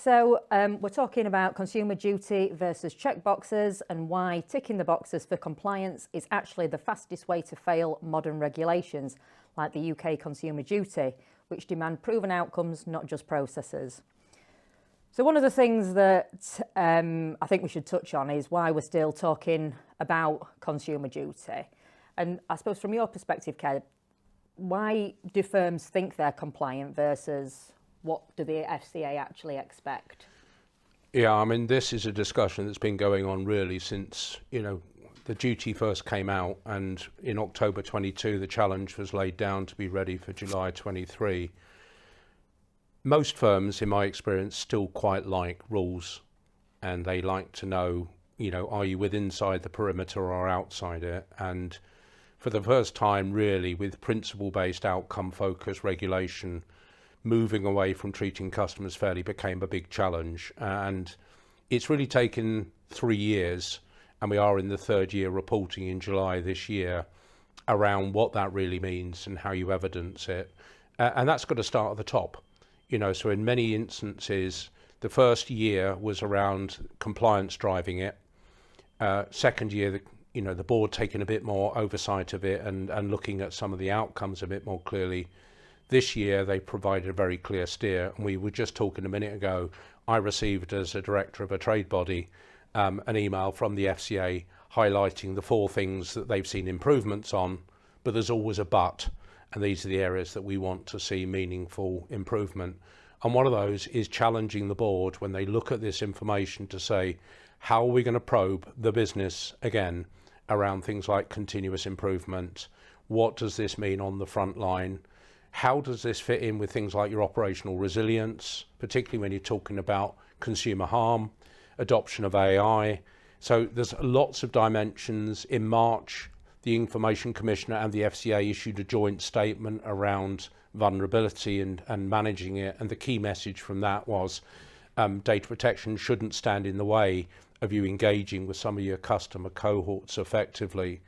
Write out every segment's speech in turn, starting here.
So we're talking about consumer duty versus checkboxes and why ticking the boxes for compliance is actually the fastest way to fail modern regulations like the UK Consumer Duty, which demand proven outcomes, not just processes. So one of the things that I think we should touch on is why we're still talking about consumer duty. And I suppose from your perspective, Kev, why do firms think they're compliant versus what do the FCA actually expect? Yeah, I mean, this is a discussion that's been going on really since, the duty first came out, and in October 22, the challenge was laid down to be ready for July 23. Most firms, in my experience, still quite like rules, and they like to know, are you inside the perimeter or outside it? And for the first time, really, with principle-based, outcome-focused regulation, moving away from treating customers fairly became a big challenge. And it's really taken 3 years, and we are in the third year reporting in July this year around what that really means and how you evidence it. And that's got to start at the top. So in many instances, the first year was around compliance driving it. Second year, the board taking a bit more oversight of it and looking at some of the outcomes a bit more clearly. This year, they provided a very clear steer. And we were just talking a minute ago, I received as a director of a trade body an email from the FCA highlighting the 4 things that they've seen improvements on, but there's always a but. And these are the areas that we want to see meaningful improvement. And one of those is challenging the board when they look at this information to say, how are we going to probe the business again around things like continuous improvement? What does this mean on the front line? How does this fit in with things like your operational resilience, particularly when you're talking about consumer harm, adoption of AI? So there's lots of dimensions. In March, the Information Commissioner and the FCA issued a joint statement around vulnerability and managing it. And the key message from that was data protection shouldn't stand in the way of you engaging with some of your customer cohorts effectively.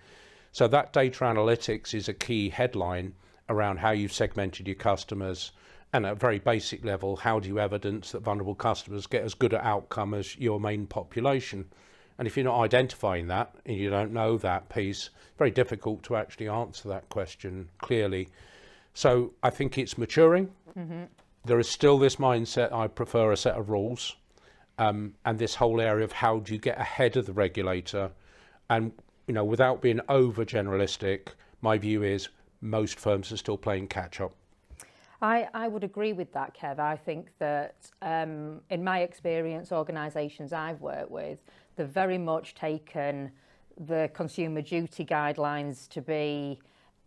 So that data analytics is a key headline around how you've segmented your customers. And at a very basic level, how do you evidence that vulnerable customers get as good an outcome as your main population? And if you're not identifying that and you don't know that piece, very difficult to actually answer that question clearly. So I think it's maturing. Mm-hmm. There is still this mindset, I prefer a set of rules, and this whole area of how do you get ahead of the regulator. And, without being over generalistic, my view is most firms are still playing catch up. I would agree with that, Kev. I think that in my experience, organisations I've worked with, they've very much taken the consumer duty guidelines to be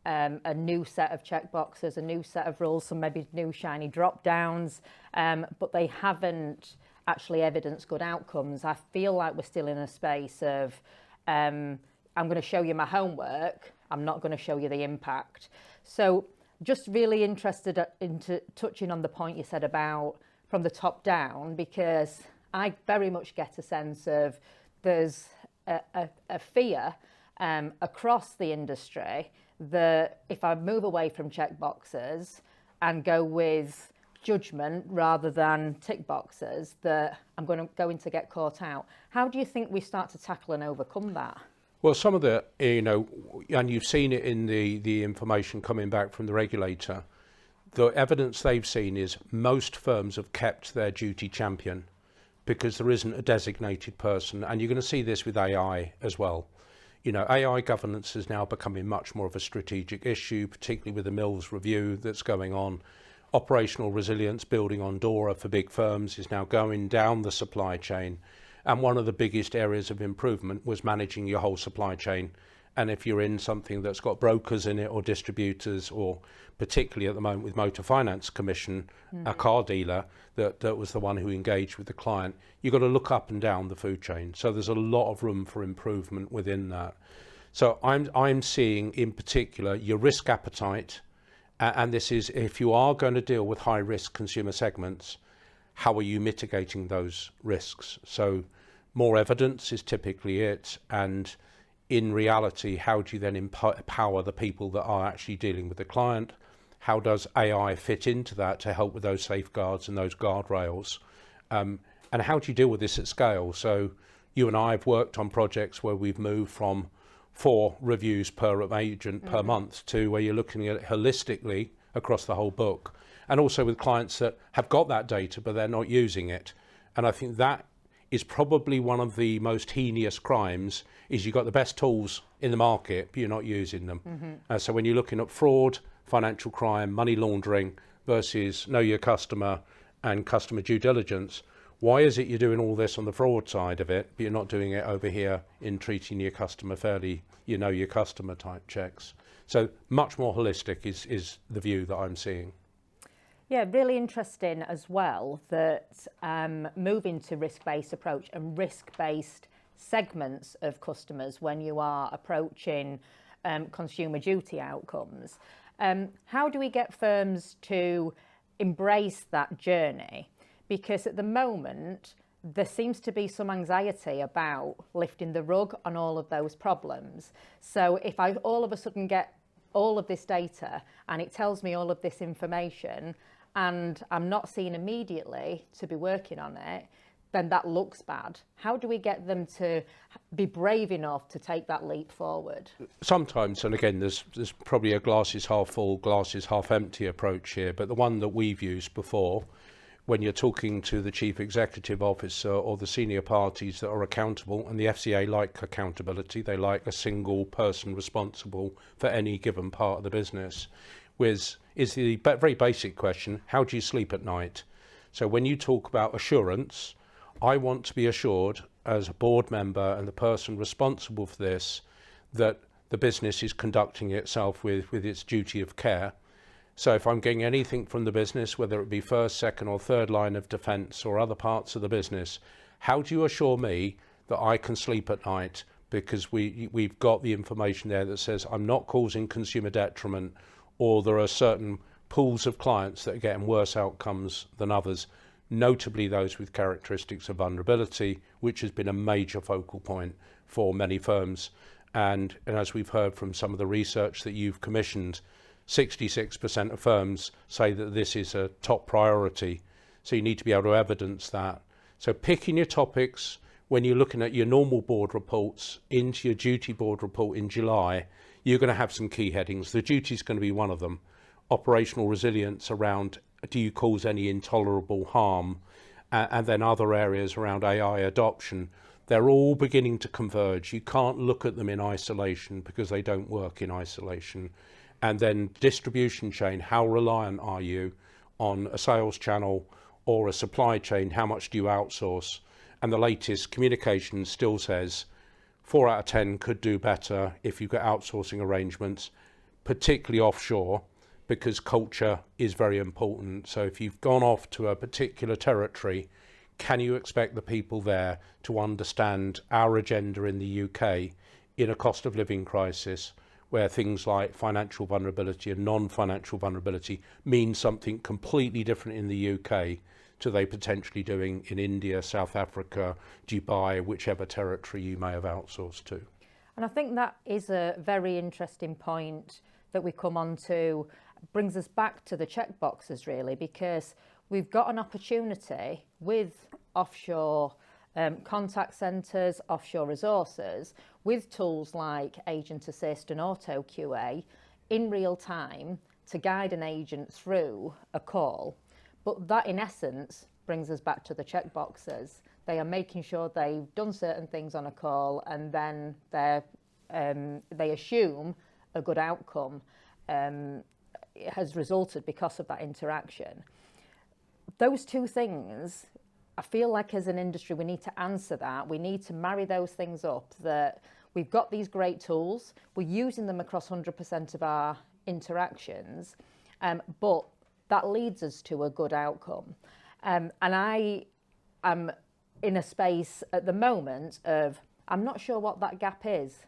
a new set of checkboxes, a new set of rules, some maybe new shiny drop downs, but they haven't actually evidenced good outcomes. I feel like we're still in a space of I'm going to show you my homework, I'm not going to show you the impact. So just really interested into touching on the point you said about from the top down, because I very much get a sense of there's a fear across the industry that if I move away from checkboxes and go with judgment rather than tick boxes, that I'm going to get caught out. How do you think we start to tackle and overcome that? Well, some of the, and you've seen it in the information coming back from the regulator, the evidence they've seen is most firms have kept their duty champion because there isn't a designated person. And you're going to see this with AI as well. AI governance is now becoming much more of a strategic issue, particularly with the Mills review that's going on. Operational resilience, building on DORA for big firms, is now going down the supply chain. And one of the biggest areas of improvement was managing your whole supply chain. And if you're in something that's got brokers in it or distributors, or particularly at the moment with Motor Finance Commission, a car dealer that was the one who engaged with the client, you've got to look up and down the food chain. So there's a lot of room for improvement within that. So I'm seeing in particular your risk appetite, and this is if you are going to deal with high risk consumer segments, how are you mitigating those risks? So more evidence is typically it, and in reality, how do you then empower the people that are actually dealing with the client? How does AI fit into that to help with those safeguards and those guardrails? And how do you deal with this at scale? So you and I have worked on projects where we've moved from 4 reviews per agent per month to where you're looking at it holistically across the whole book, and also with clients that have got that data but they're not using it. And I think that is probably one of the most heinous crimes, is you've got the best tools in the market but you're not using them. So when you're looking at fraud, financial crime, money laundering versus know your customer and customer due diligence, why is it you're doing all this on the fraud side of it, but you're not doing it over here in treating your customer fairly, you know, your customer type checks? So much more holistic is the view that I'm seeing. Yeah, really interesting as well that moving to risk-based approach and risk-based segments of customers when you are approaching consumer duty outcomes. How do we get firms to embrace that journey? Because at the moment, there seems to be some anxiety about lifting the rug on all of those problems. So if I all of a sudden get all of this data and it tells me all of this information and I'm not seen immediately to be working on it, then that looks bad. How do we get them to be brave enough to take that leap forward? Sometimes, and again, there's probably a glasses half full, glasses half empty approach here, but the one that we've used before, when you're talking to the chief executive officer or the senior parties that are accountable, and the FCA like accountability, they like a single person responsible for any given part of the business, is the very basic question, how do you sleep at night? So when you talk about assurance, I want to be assured as a board member and the person responsible for this that the business is conducting itself with its duty of care. So if I'm getting anything from the business, whether it be first, second or third line of defence or other parts of the business, how do you assure me that I can sleep at night because we've got the information there that says I'm not causing consumer detriment, or there are certain pools of clients that are getting worse outcomes than others, notably those with characteristics of vulnerability, which has been a major focal point for many firms. And as we've heard from some of the research that you've commissioned, 66% of firms say that this is a top priority. So you need to be able to evidence that. So picking your topics when you're looking at your normal board reports into your duty board report in July, you're going to have some key headings. The duty is going to be one of them. Operational resilience around, do you cause any intolerable harm? And then other areas around AI adoption. They're all beginning to converge. You can't look at them in isolation because they don't work in isolation. And then distribution chain, how reliant are you on a sales channel or a supply chain? How much do you outsource? And the latest communication still says 4 out of 10 could do better if you've got outsourcing arrangements, particularly offshore, because culture is very important. So if you've gone off to a particular territory, can you expect the people there to understand our agenda in the UK in a cost of living crisis, where things like financial vulnerability and non-financial vulnerability mean something completely different in the UK to they potentially doing in India, South Africa, Dubai, whichever territory you may have outsourced to? And I think that is a very interesting point that we come on to, brings us back to the checkboxes really, because we've got an opportunity with offshore contact centres, offshore resources, with tools like Agent Assist and Auto QA in real time to guide an agent through a call. But that in essence brings us back to the checkboxes. They are making sure they've done certain things on a call and then they assume a good outcome has resulted because of that interaction. Those two things, I feel like as an industry we need to answer that. We need to marry those things up, that we've got these great tools, we're using them across 100% of our interactions, but that leads us to a good outcome. And I am in a space at the moment of, I'm not sure what that gap is.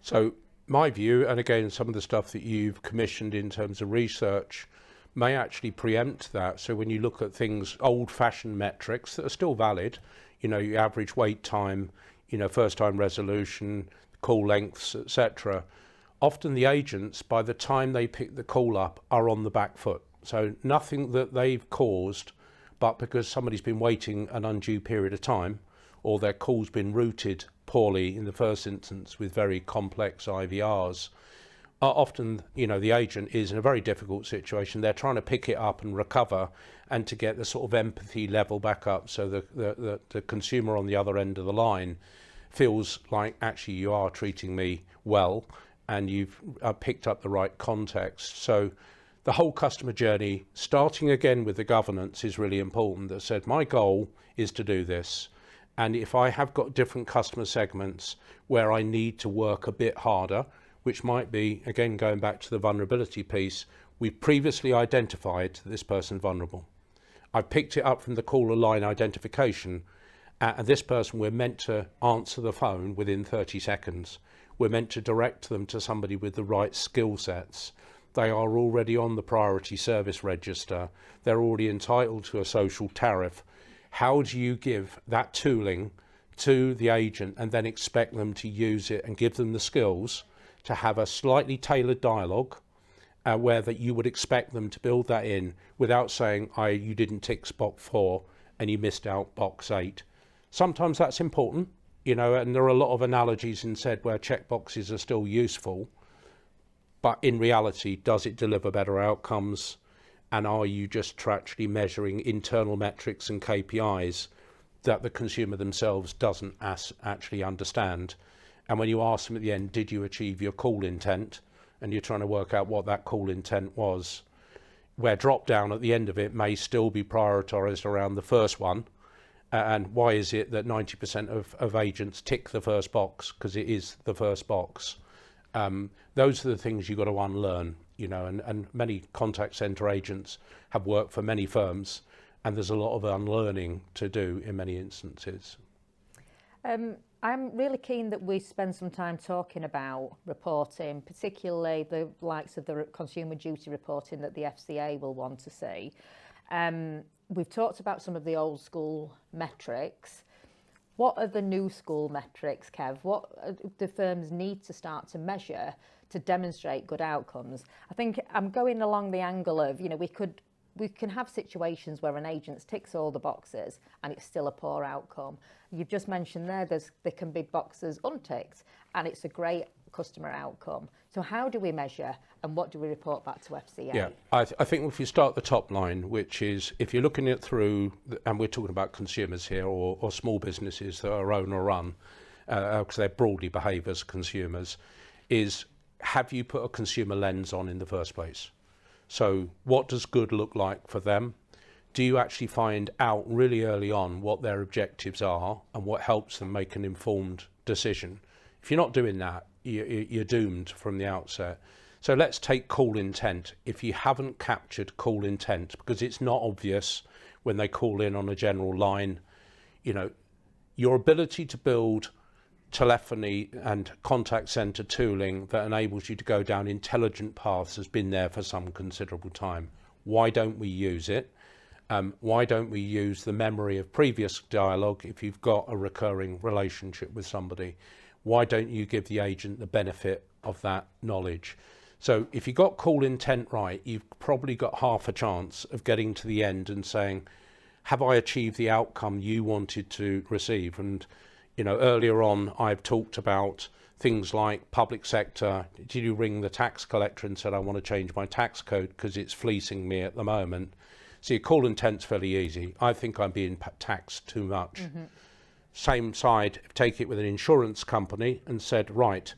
So my view, and again, some of the stuff that you've commissioned in terms of research may actually preempt that. So when you look at things, old-fashioned metrics that are still valid, you know, your average wait time, you know, first time resolution, call lengths, etc. Often the agents, by the time they pick the call up, are on the back foot. So nothing that they've caused but because somebody's been waiting an undue period of time, or their call's been routed poorly in the first instance with very complex IVRs, often, the agent is in a very difficult situation. They're trying to pick it up and recover and to get the sort of empathy level back up so the consumer on the other end of the line feels like actually you are treating me well and you've picked up the right context. So the whole customer journey, starting again with the governance, is really important. That said, my goal is to do this. And if I have got different customer segments where I need to work a bit harder, which might be, again, going back to the vulnerability piece, we've previously identified this person vulnerable. I've picked it up from the caller line identification, and this person, we're meant to answer the phone within 30 seconds. We're meant to direct them to somebody with the right skill sets. They are already on the priority service register. They're already entitled to a social tariff. How do you give that tooling to the agent and then expect them to use it and give them the skills to have a slightly tailored dialogue where that you would expect them to build that in without saying, you didn't tick box 4 and you missed out box 8. Sometimes that's important, and there are a lot of analogies in said where checkboxes are still useful, but in reality, does it deliver better outcomes? And are you just actually measuring internal metrics and KPIs that the consumer themselves doesn't actually understand? And when you ask them at the end, did you achieve your call intent? And you're trying to work out what that call intent was, where drop down at the end of it may still be prioritized around the first one. And why is it that 90% of agents tick the first box? Because it is the first box. Those are the things you've got to unlearn, and many contact center agents have worked for many firms, and there's a lot of unlearning to do in many instances. I'm really keen that we spend some time talking about reporting, particularly the likes of the consumer duty reporting that the FCA will want to see. We've talked about some of the old school metrics. What are the new school metrics, Kev? What do firms need to start to measure to demonstrate good outcomes? I think I'm going along the angle of, we can have situations where an agent ticks all the boxes and it's still a poor outcome. You've just mentioned there can be boxes unticked and it's a great customer outcome. So how do we measure and what do we report back to FCA? Yeah, I think if you start the top line, which is if you're looking at through, and we're talking about consumers here or small businesses that are own or run, because they broadly behave as consumers, is have you put a consumer lens on in the first place? So what does good look like for them? Do you actually find out really early on what their objectives are and what helps them make an informed decision? If you're not doing that, you're doomed from the outset. So let's take call intent. If you haven't captured call intent, because it's not obvious when they call in on a general line, your ability to build telephony and contact center tooling that enables you to go down intelligent paths has been there for some considerable time. Why don't we use it? Why don't we use the memory of previous dialogue if you've got a recurring relationship with somebody? Why don't you give the agent the benefit of that knowledge? So if you got call intent right, you've probably got half a chance of getting to the end and saying, have I achieved the outcome you wanted to receive? And earlier on, I've talked about things like public sector. Did you ring the tax collector and said, I want to change my tax code because it's fleecing me at the moment? See, call intent's fairly easy. I think I'm being taxed too much. Mm-hmm. Same side, take it with an insurance company and said, right,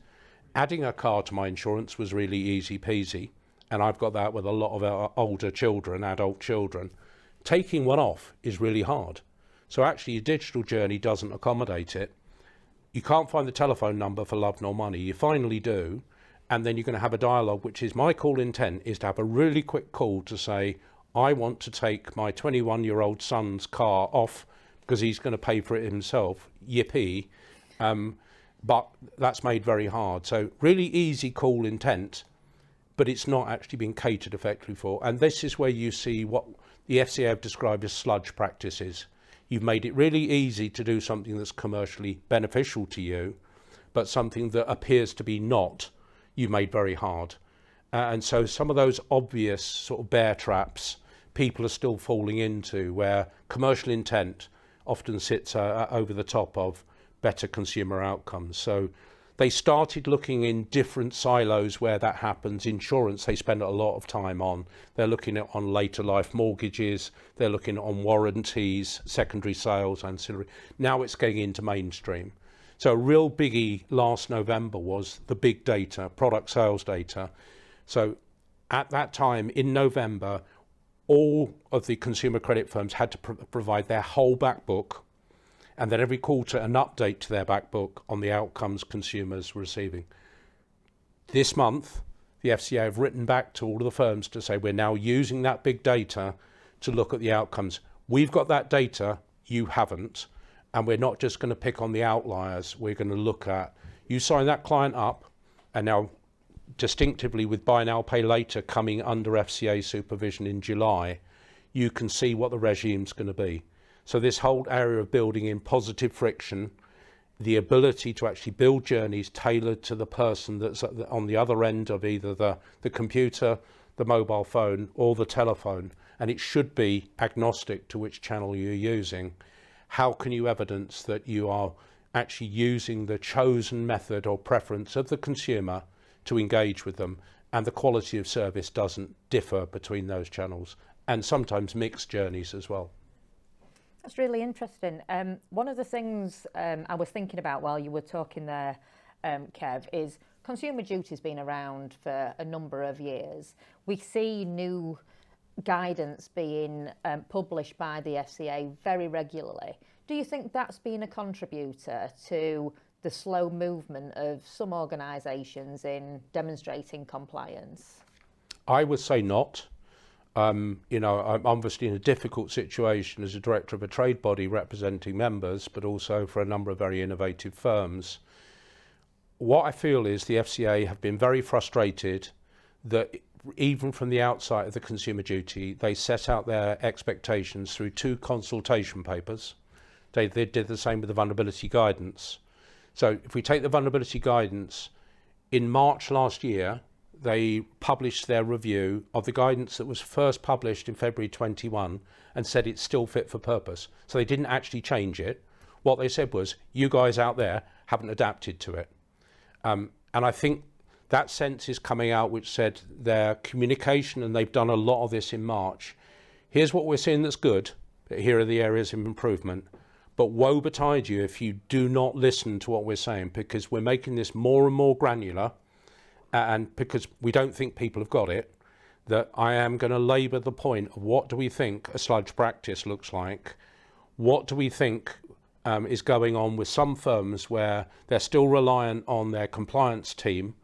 adding a car to my insurance was really easy peasy. And I've got that with a lot of older children, adult children. Taking one off is really hard. So actually your digital journey doesn't accommodate it. You can't find the telephone number for love nor money. You finally do. And then you're going to have a dialogue, which is my call intent is to have a really quick call to say, I want to take my 21-year-old son's car off because he's going to pay for it himself. Yippee. But that's made very hard. So really easy call intent, but it's not actually being catered effectively for. And this is where you see what the FCA have described as sludge practices. You've made it really easy to do something that's commercially beneficial to you, but something that appears to be not, you made very hard. And so some of those obvious sort of bear traps, people are still falling into, where commercial intent often sits over the top of better consumer outcomes. So they started looking in different silos where that happens. Insurance, they spend a lot of time on. They're looking at on later life mortgages. They're looking on warranties, secondary sales, ancillary. Now it's getting into mainstream. So a real biggie last November was the big data, product sales data. So at that time in November, all of the consumer credit firms had to provide their whole back book, and then every quarter an update to their back book on the outcomes consumers were receiving. This month, the FCA have written back to all of the firms to say we're now using that big data to look at the outcomes. We've got that data, you haven't, and we're not just going to pick on the outliers. We're going to look at, you sign that client up, and now distinctively with buy now, pay later coming under FCA supervision in July, you can see what the regime's going to be. So this whole area of building in positive friction, the ability to actually build journeys tailored to the person that's on the other end of either the computer, the mobile phone, or the telephone, and it should be agnostic to which channel you're using. How can you evidence that you are actually using the chosen method or preference of the consumer to engage with them, and the quality of service doesn't differ between those channels, and sometimes mixed journeys as well? That's really interesting. One of the things I was thinking about while you were talking there, Kev, is Consumer Duty has been around for a number of years. We see new guidance being published by the FCA very regularly. Do you think that's been a contributor to the slow movement of some organisations in demonstrating compliance? I would say not. I'm obviously in a difficult situation as a director of a trade body representing members, but also for a number of very innovative firms. What I feel is the FCA have been very frustrated that even from the outset of the Consumer Duty, they set out their expectations through 2 consultation papers. They did the same with the vulnerability guidance. So if we take the vulnerability guidance, in March last year, they published their review of the guidance that was first published in February 21 and said it's still fit for purpose. So they didn't actually change it. What they said was, you guys out there haven't adapted to it. And I think that sense is coming out, which said their communication, and they've done a lot of this in March. Here's what we're seeing that's good, but here are the areas of improvement. But woe betide you if you do not listen to what we're saying, because we're making this more and more granular. And because we don't think people have got it, that I am going to labour the point of what do we think a sludge practice looks like? What do we think is going on with some firms where they're still reliant on their compliance team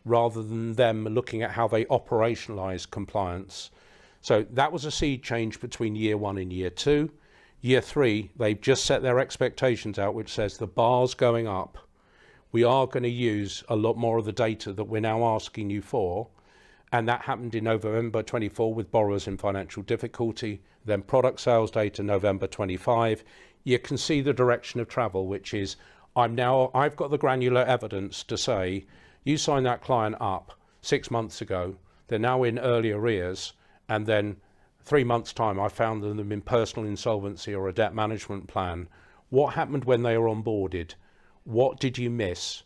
rather than them looking at how they operationalise compliance? So that was a seed change between year 1 and year 2. Year 3, they've just set their expectations out, which says the bar's going up. We are going to use a lot more of the data that we're now asking you for. And that happened in November 24 with borrowers in financial difficulty, then product sales data November 25. You can see the direction of travel, which is I've got the granular evidence to say you signed that client up 6 months ago. They're now in early arrears. And then 3 months' time, I found them in personal insolvency or a debt management plan. What happened when they were onboarded? What did you miss?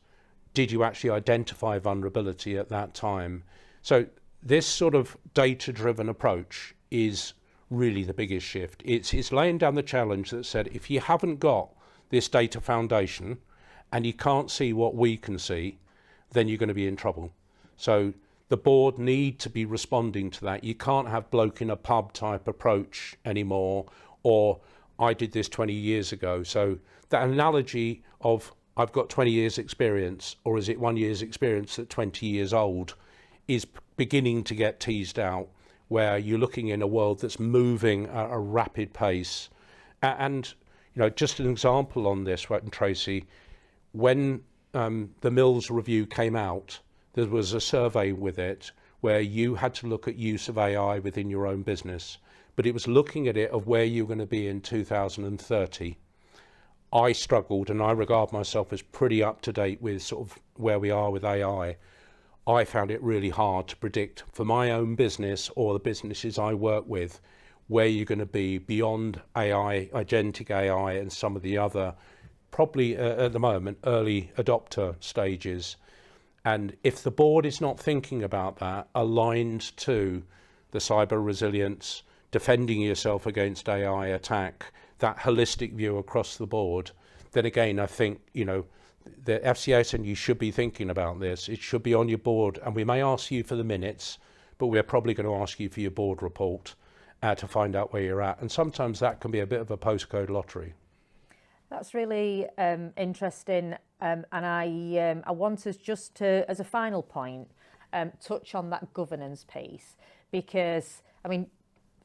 Did you actually identify vulnerability at that time? So this sort of data-driven approach is really the biggest shift. It's laying down the challenge that said, if you haven't got this data foundation and you can't see what we can see, then you're going to be in trouble. So the board need to be responding to that. You can't have bloke in a pub type approach anymore, or I did this 20 years ago. So that analogy of I've got 20 years experience, or is it 1 year's experience at 20 years old, is beginning to get teased out, where you're looking in a world that's moving at a rapid pace. And just an example on this, right, Tracey, when the Mills review came out, there was a survey with it where you had to look at use of AI within your own business, but it was looking at it of where you're going to be in 2030. I struggled, and I regard myself as pretty up to date with sort of where we are with AI. I found it really hard to predict for my own business or the businesses I work with where you're going to be beyond AI, agentic AI, and some of the other, probably at the moment, early adopter stages. And if the board is not thinking about that, aligned to the cyber resilience, defending yourself against AI attack, that holistic view across the board, then again, I think, you know, the FCA said you should be thinking about this. It should be on your board, and we may ask you for the minutes, but we're probably going to ask you for your board report to find out where you're at. And sometimes that can be a bit of a postcode lottery. That's really interesting, and I want us just to, as a final point, touch on that governance piece, because, I mean,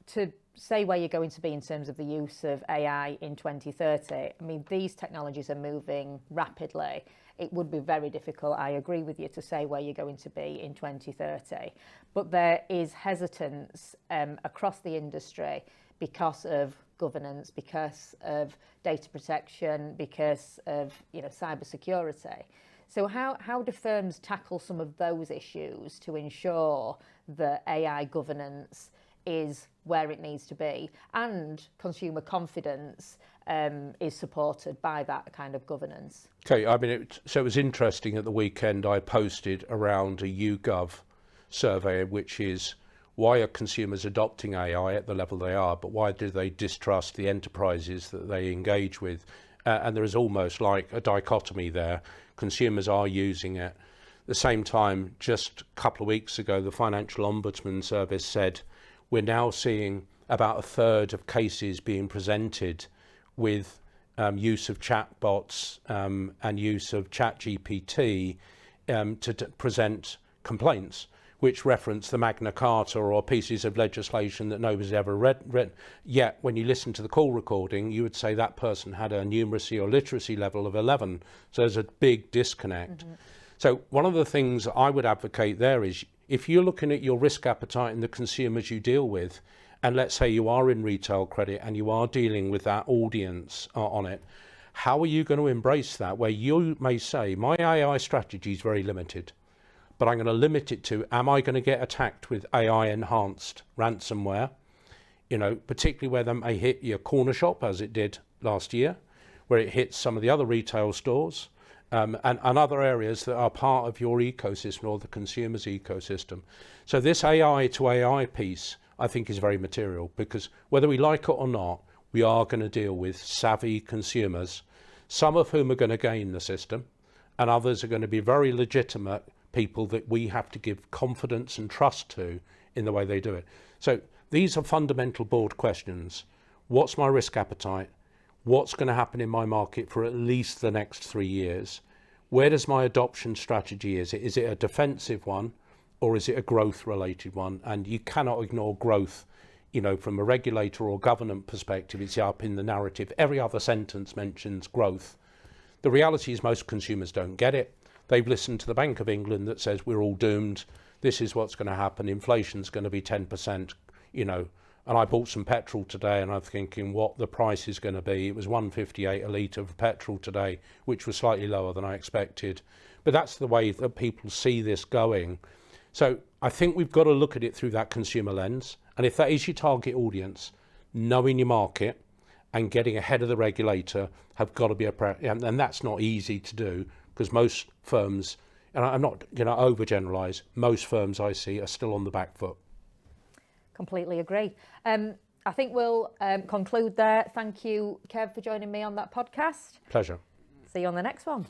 to say where you're going to be in terms of the use of AI in 2030, I mean, these technologies are moving rapidly. It would be very difficult, I agree with you, to say where you're going to be in 2030. But there is hesitance across the industry because of governance, because of data protection, because of, you know, cyber security. So how do firms tackle some of those issues to ensure that AI governance is where it needs to be and consumer confidence is supported by that kind of governance? Okay, I mean, so it was interesting at the weekend. I posted around a YouGov survey, which is, why are consumers adopting AI at the level they are, but why do they distrust the enterprises that they engage with? And there is almost like a dichotomy there. Consumers are using it. At the same time, just a couple of weeks ago, the Financial Ombudsman Service said we're now seeing about a third of cases being presented with use of chatbots and use of ChatGPT to present complaints, which reference the Magna Carta or pieces of legislation that nobody's ever read. Yet, when you listen to the call recording, you would say that person had a numeracy or literacy level of 11. So there's a big disconnect. Mm-hmm. So one of the things I would advocate there is, if you're looking at your risk appetite and the consumers you deal with, and let's say you are in retail credit and you are dealing with that audience on it, how are you going to embrace that, where you may say, my AI strategy is very limited, but I'm going to limit it to, am I going to get attacked with AI enhanced ransomware? You know, particularly where that may hit your corner shop, as it did last year, where it hits some of the other retail stores, and other areas that are part of your ecosystem or the consumer's ecosystem. So this AI to AI piece, I think, is very material, because whether we like it or not, we are going to deal with savvy consumers, some of whom are going to gain the system, and others are going to be very legitimate people that we have to give confidence and trust to in the way they do it. So these are fundamental board questions. What's my risk appetite? What's going to happen in my market for at least the next 3 years? Where does my adoption strategy is? Is it a defensive one, or is it a growth related one? And you cannot ignore growth, you know, from a regulator or government perspective. It's up in the narrative. Every other sentence mentions growth. The reality is most consumers don't get it. They've listened to the Bank of England that says we're all doomed. This is what's going to happen. Inflation's going to be 10%, you know. And I bought some petrol today and I'm thinking what the price is going to be. It was $1.58 a litre of petrol today, which was slightly lower than I expected. But that's the way that people see this going. So I think we've got to look at it through that consumer lens. And if that is your target audience, knowing your market and getting ahead of the regulator have got to be and that's not easy to do, because most firms, and I'm not going to overgeneralise, most firms I see are still on the back foot. Completely agree. I think we'll conclude there. Thank you, Kev, for joining me on that podcast. Pleasure. See you on the next one.